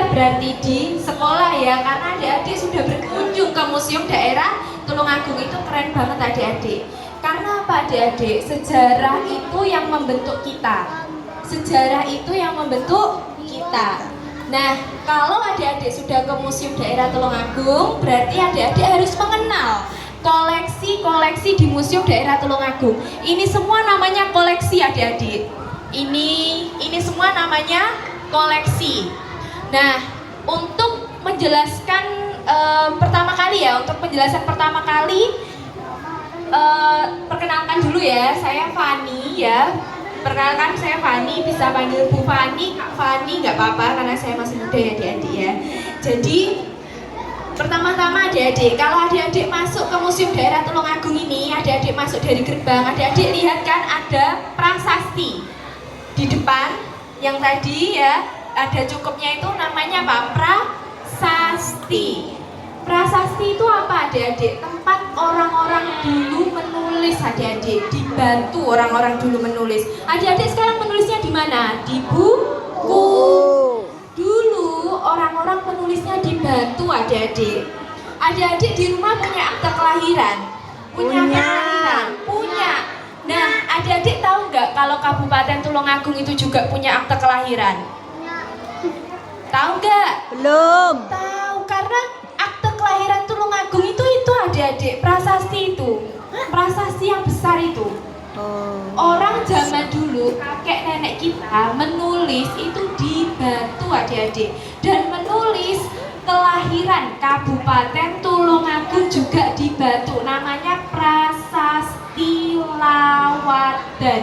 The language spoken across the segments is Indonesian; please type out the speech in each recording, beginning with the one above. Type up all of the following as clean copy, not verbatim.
kita berarti di sekolah ya, karena adik-adik sudah berkunjung ke Museum Daerah Tulungagung. Itu keren banget adik-adik. Karena apa adik-adik? Sejarah itu yang membentuk kita. Sejarah itu yang membentuk kita. Nah, kalau adik-adik sudah ke Museum Daerah Tulungagung, berarti adik-adik harus mengenal koleksi-koleksi di Museum Daerah Tulungagung. Ini semua namanya koleksi adik-adik. Ini semua namanya koleksi. Nah, untuk menjelaskan pertama kali ya, untuk penjelasan pertama kali, perkenalkan dulu ya, saya Fani ya. Perkenalkan, saya Fani, bisa panggil Bu Fani, Kak Fani, nggak apa-apa karena saya masih muda ya adik-adik ya. Jadi pertama-tama adik-adik, kalau adik-adik masuk ke Museum Daerah Tulungagung ini, adik-adik masuk dari gerbang, adik-adik lihat kan ada prasasti di depan yang tadi ya, ada cukupnya itu namanya apa? Prasasti. Prasasti itu apa adik-adik? Tempat orang-orang dulu menulis adik-adik, dibantu orang-orang dulu menulis. Adik-adik sekarang menulisnya di mana? Di buku. Dulu orang-orang menulisnya di batu adik-adik. Adik-adik di rumah punya akte kelahiran? Punya akte kelahiran? Punya. Nah, adik-adik tahu nggak kalau Kabupaten Tulungagung itu juga punya akte kelahiran? Tahu nggak? Belum. Tahu, karena akte kelahiran Tulungagung itu adik-adik, prasasti itu. Prasasti yang besar itu. Orang zaman dulu, kakek nenek kita menulis itu di batu adik-adik. Dan menulis kelahiran Kabupaten Tulungagung juga di batu. Namanya Prasasti Lawadan.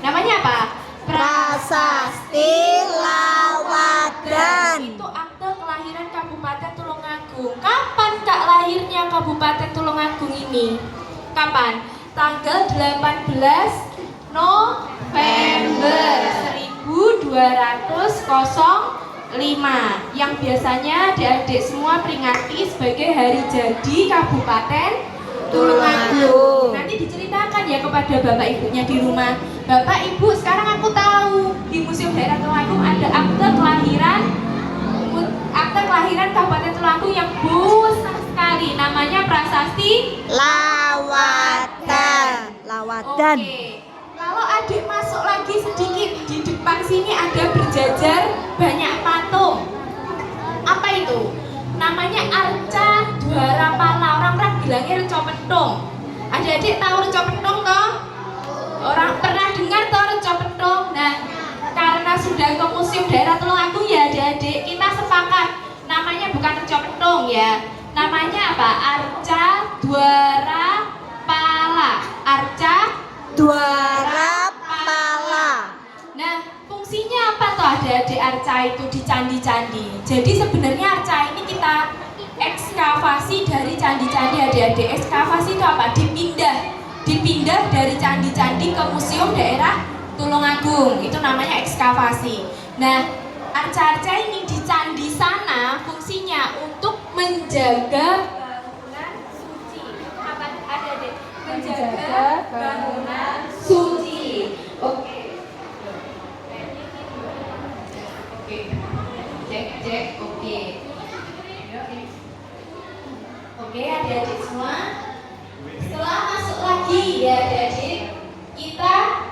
Namanya apa? Prasasti Lawadan. Itu akte kelahiran Kabupaten Tulungagung. Kapan Kak lahirnya Kabupaten Tulungagung ini? Kapan? Tanggal 18 November 1205 yang biasanya adik-adik semua peringati sebagai hari jadi Kabupaten Tulungagung. Nanti diceritakan ya kepada bapak ibunya di rumah. Bapak ibu, sekarang aku tahu di Museum Daerah Tulungagung ada akte kelahiran Kabupaten Tulungagung yang besar sekali, namanya Prasasti Lawadan. Lawadan. Oke. Kalau adik masuk lagi sedikit, di depan sini ada berjajar banyak patung. Apa itu? Namanya Arca Dwarapala. Orang-orang bilangnya Reco Pentung. Adik-adik tahu Reco Pentung toh? Orang pernah dengar toh Reco Pentung? Nah, karena sudah ke Museum Daerah Tulungagung ya adik-adik, kita sepakat namanya bukan Reco Pentung ya. Namanya apa? Arca Dwarapala. Arca Dwarapala. Nah, fungsinya apa toh adik-adik arca itu di candi-candi? Jadi sebenarnya arca ini kita ekskavasi dari candi-candi adik-adik. Ekskavasi itu apa? Dipindah dari candi-candi ke Museum Daerah Tulungagung. Itu namanya ekskavasi. Nah, arca-arca ini di candi sana fungsinya untuk menjaga bangunan suci. Apa adik-adik? Menjaga bangunan suci. Oke. Cek, oke. Oke, adik-adik semua. Setelah masuk lagi ya adik-adik, kita